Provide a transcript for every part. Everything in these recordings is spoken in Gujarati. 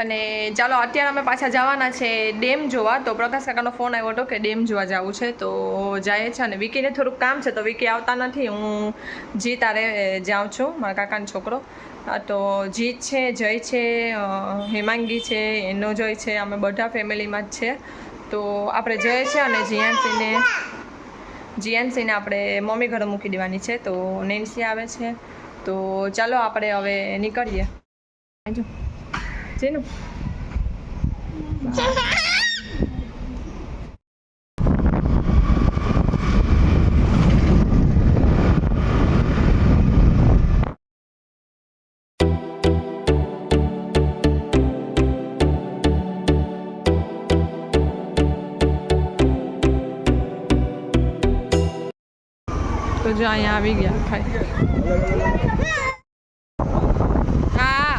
અને ચાલો અત્યારે અમે પાછા જવાના છે ડેમ જોવા. તો પ્રકાશ કાકાનો ફોન આવ્યો હતો કે ડેમ જોવા જવું છે, તો જાય છે. અને વિકીને થોડુંક કામ છે, તો વિકી આવતા નથી. હું જીત તારે જાઉં છું, મારા કાકાનો છોકરો. તો જીત છે, જય છે, હેમાંગી છે, એનો જોઈ છે, અમે બધા ફેમિલીમાં જ છે. તો આપણે જય છે અને જીયાનસીને આપણે મમ્મી ઘરે મૂકી દેવાની છે. તો નેન્સી આવે છે. તો ચાલો આપણે હવે નીકળીએ. જેનું તો જો અહીંયા આવી ગયા ખાઈ. હા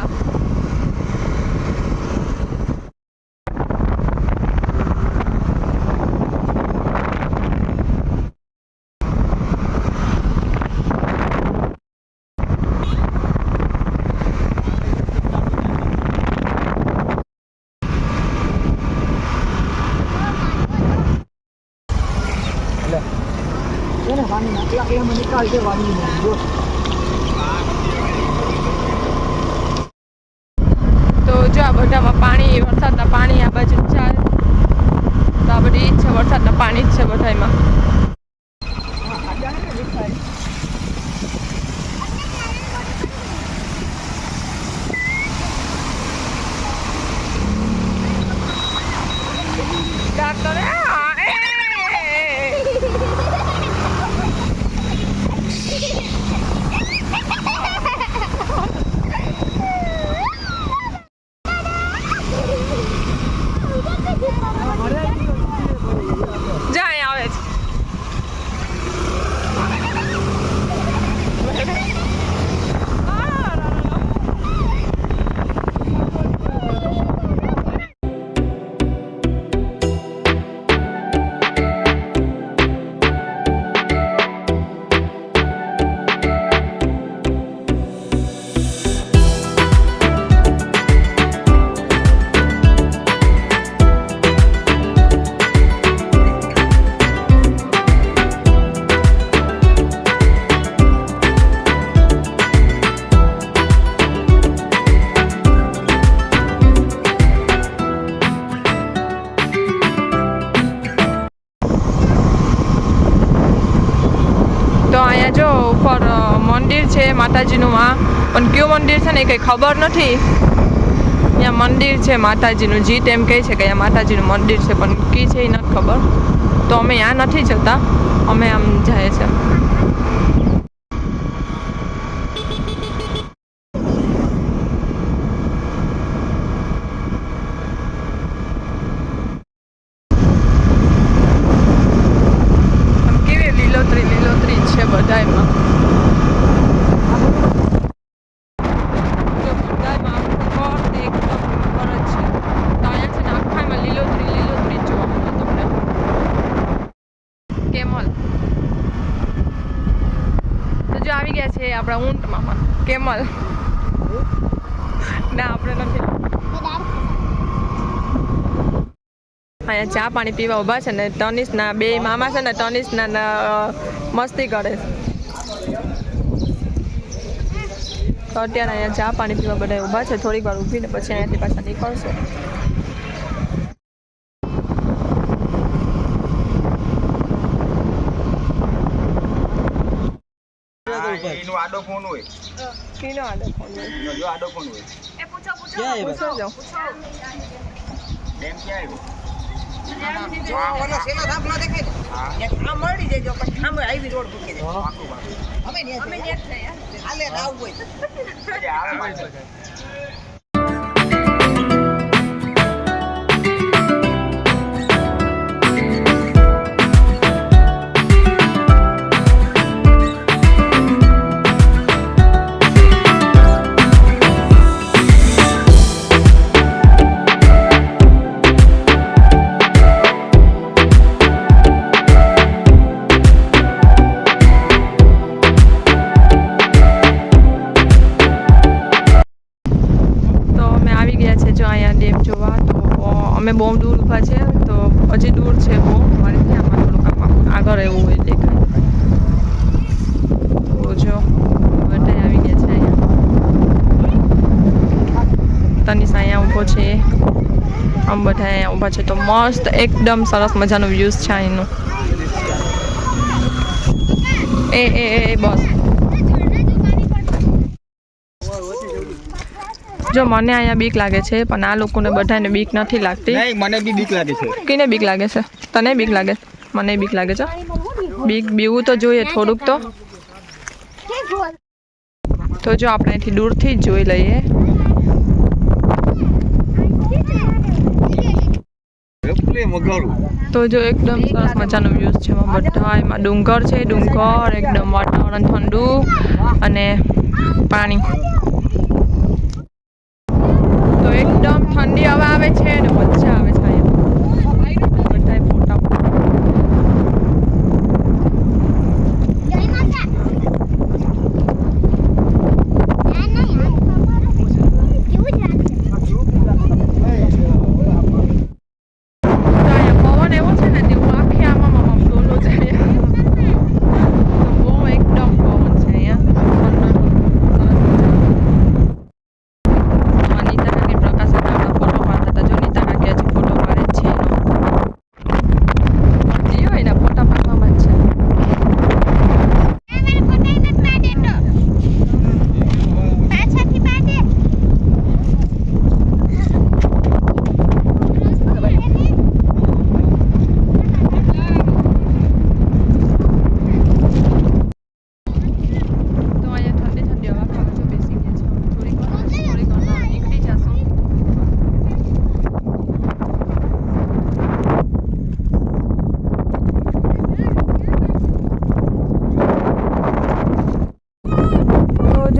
તો જો આ બધામાં પાણી, વરસાદના પાણી આ બાજુ ચાલ. તો આ બધી છે વરસાદના પાણી જ છે બધામાં. જો ઉપર મંદિર છે માતાજીનું. આ પણ કયું મંદિર છે ને એ કંઈ ખબર નથી. અહીંયા મંદિર છે માતાજીનું. જીત એમ કહે છે કે અહીંયા માતાજીનું મંદિર છે, પણ કી છે એ નથી ખબર. તો અમે અહીંયા નથી જતા, અમે આમ જાય છે. બધામાં જો બધામાં ફર્ટ એકદમ ફરજ છે. તો અહીંયા છે ને આખામાં લીલોતરી જોવા મળે તમને. કેમલ તો જો આવી ગયા છે આપણા ઊંટમાં પણ કેમલ. ના આપણે નથી. અહીંયા ચા પાણી પીવા ઊભા છે ને તનિષના બે મામા છે ને તનિષના મસ્તી કરે છે. તો અત્યારે અહીંયા ચા પાણી પીવા બધા ઊભા છે. થોડીક વાર ઊભીને પછી અહીંયાથી પાછા નીકળશે. એનો આડો ફોન હોય. કીનો આડો ફોન હોય? જો આડો ફોન હોય. એ પૂછો જો. ડેમ ક્યાં આવ્યો? ઓલો સેલો સાપ ન દેખાય ને આ મળી જજો પછી આમ હાઈવી રોડ મૂકી દે. અમે નેટ છે હાલે રાવ હોય. આવે જો અહીંયા ડેમ જોવા તો અમે બહુ દૂર ઊભા છે તો હજી દૂર છે બહુ અમારે ત્યાં થોડુંક આગળ એવું હોય દેખાય તો જો બધા આવી ગયા છે અહીંયા તનિષ અહીંયા ઊભો છે આમ બધા અહીંયા ઊભા છે તો મસ્ત એકદમ સરસ મજાનો વ્યૂઝ છે અહીંનું એ બસ જો મને અહીંયા બીક લાગે છે પણ આ લોકોને બધાને બીક નથી લાગતી નહીં મને બી બીક લાગે છે કીને બીક લાગે છે તને બીક લાગે મને બીક લાગે છે બીવું તો જોઈએ થોડુંક તો જો આપણે અહીંથી દૂરથી જ જોઈ લઈએ તો જો એકદમ સરસ મજાનો વ્યૂઝ છે બધા એમાં ડુંગર છે ડુંગર એકદમ વાતાવરણ ઠંડુ અને પાણી તો એકદમ ઠંડી હવા આવે છે અને મજા આવે છે અહીંયા બધા ફોટા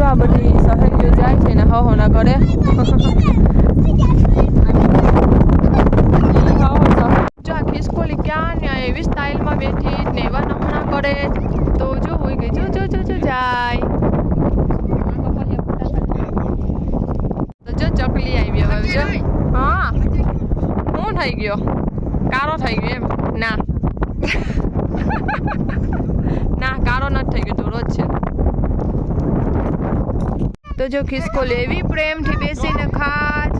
આ બધી સહેલીઓ જાય છે ને હોના ઘરે જો આ ખિસકોલી ક્યાં ને એવી સ્ટાઇલમાં બેઠી ને એવા નમૂના કરે તો જો હોય ગઈ જો જાય તો જો ચકલી આવી હવે જો હા શું થઈ ગયો કારો થઈ ગયો એમ ના કારો નથી થઈ ગયો તો રોજ છે તો જો ખિસકોલી એવી પ્રેમથી બેસીને ખાજ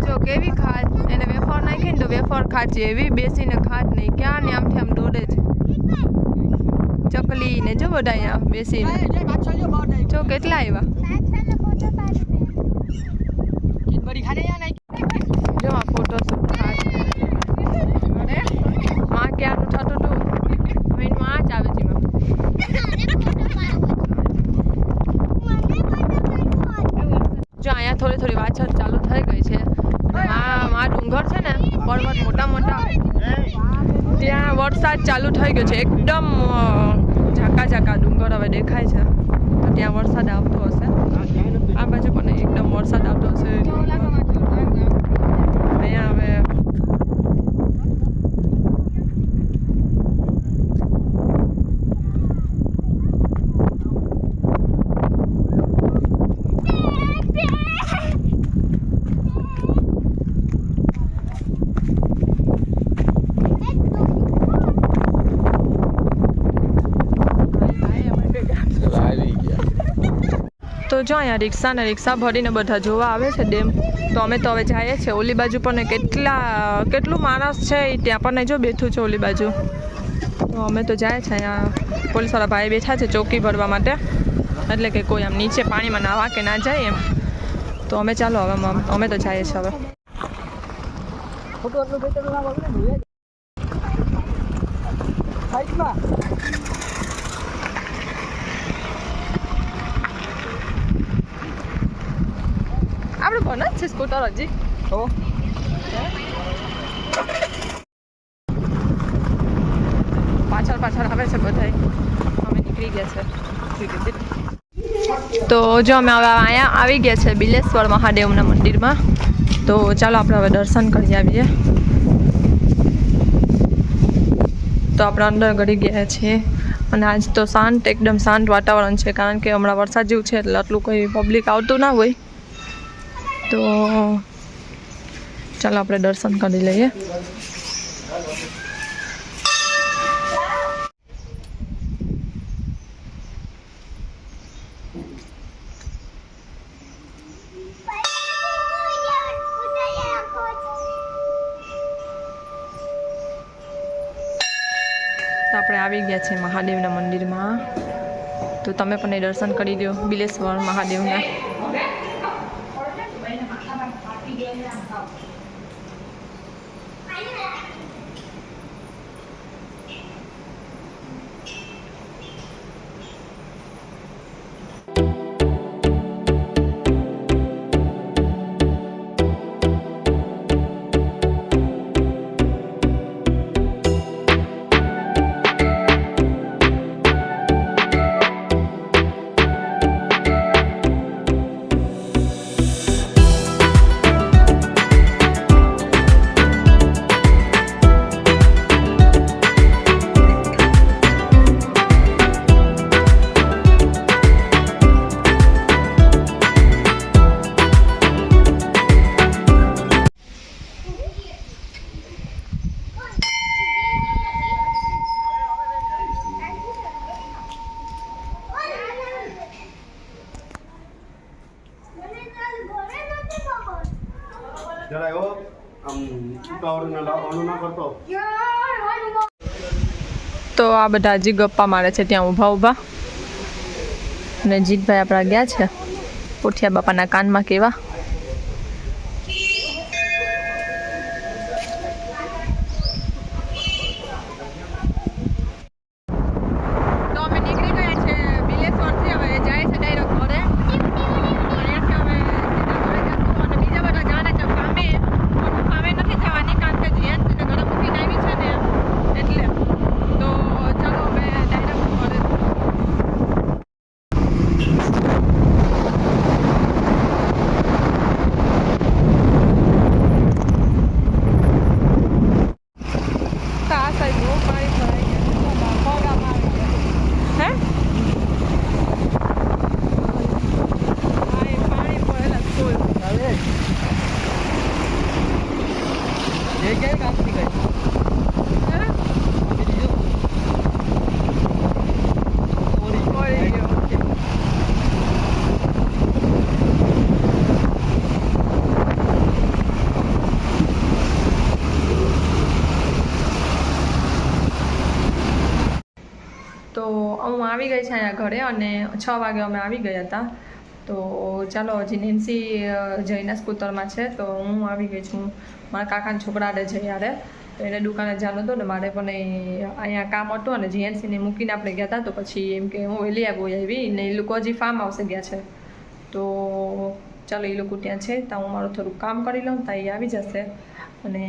જો કેવી ખાજ એને વેફર નાખીને તો વેફર ખાજે એવી બેસીને ખાજ નહીં ક્યાં ને આમથી આમ દોડે છે ચકલી ને જો બધા અહીંયા બેસીને જો કેટલા આવ્યા જો આ ફોટો શૂટ ખાજ માં ક્યાંનું થતું હતું માં જ આવે છે જો અહીંયા થોડી વાછર ચાલુ થઈ ગઈ છે આ ડુંગર છે ને પર્વત મોટા ત્યાં વરસાદ ચાલુ થઈ ગયો છે એકદમ ઝાકા ડુંગર હવે દેખાય છે તો ત્યાં વરસાદ આવતો હશે આ બાજુ પણ એકદમ વરસાદ આવતો હશે અહીંયા હવે તો જો અહીંયા રિક્ષા ભરીને બધા જોવા આવે છે ડેમ તો અમે તો હવે જઈએ છીએ ઓલી બાજુ પણ કેટલું માણસ છે ત્યાં પણ જો બેઠું છે ઓલી બાજુ તો અમે તો જાય છે અહીંયા પોલીસવાળા ભાઈ બેઠા છે ચોકી ભરવા માટે એટલે કે કોઈ આમ નીચે પાણીમાં નાવા કે ના જાય એમ તો અમે ચાલો હવે અમે તો જઈએ છીએ હવે આપણે બને જ છે સ્કૂટર હજી તો પાછળ આવે છે બધા અમે નીકળી ગયા છે તો જો અમે હવે અહીંયા આવી ગયા છે બિલેશ્વર મહાદેવના મંદિરમાં તો ચાલો આપણે હવે દર્શન કરી આવીએ તો આપણે અંદર ગળી ગયા છીએ અને આજ તો એકદમ શાંત વાતાવરણ છે કારણ કે હમણાં વરસાદ જેવું છે એટલે આટલું કોઈ પબ્લિક આવતું ના હોય તો ચાલો આપણે દર્શન કરી લઈએ. તો આપણે આવી ગયા છે મહાદેવના મંદિરમાં. તો તમે પણ એ દર્શન કરી દો બિલેશ્વર મહાદેવના. તો આ બધા હજી ગપ્પા મારે છે ત્યાં ઊભા ઊભા. અને જીતભાઈ આપણા ગયા છે પોઠિયા બાપાના કાનમાં કેવા. તો અમે નીકળી ગયા છે બિલેશ્વરથી. હવે જાય છે ડાયરેક્ટ ઘરે. અહીંયાથી હવે સીધા ઘરે જશું. અને બીજા બધા જવાના છે ફામે. પણ ફામે નથી જવાની કારણ કે જીએનસીને ઘરે મૂકીને આવી છે ને એટલે. તો ચાલો હવે ડાયરેક્ટ ઘરે. આ સાઈડ બહુ પાણી ભરાઈ ગયા છે. પગામાં આવી ગયા. હે? પાણી ભરેલા ફૂલ. તો હું આવી ગઈ છે અહીંયા ઘરે અને 6 વાગે અમે આવી ગયા હતા. તો ચાલો હજી નેન્સી જઈના સ્કૂટરમાં છે. તો હું આવી ગઈ છું મારા કાકાના છોકરાને જઈ યારે. તો એને દુકાને જવાનું હતું ને મારે પણ અહીંયા કામ હતું અને જીએનસીને મૂકીને આપણે ગયા હતા. તો પછી એમ કે હું વહેલી આવી ને એ લોકો હજી ફાર્મ હાઉસે ગયા છે. તો ચાલો એ લોકો ત્યાં છે તો હું મારું થોડુંક કામ કરી લઉં તો એ આવી જશે. અને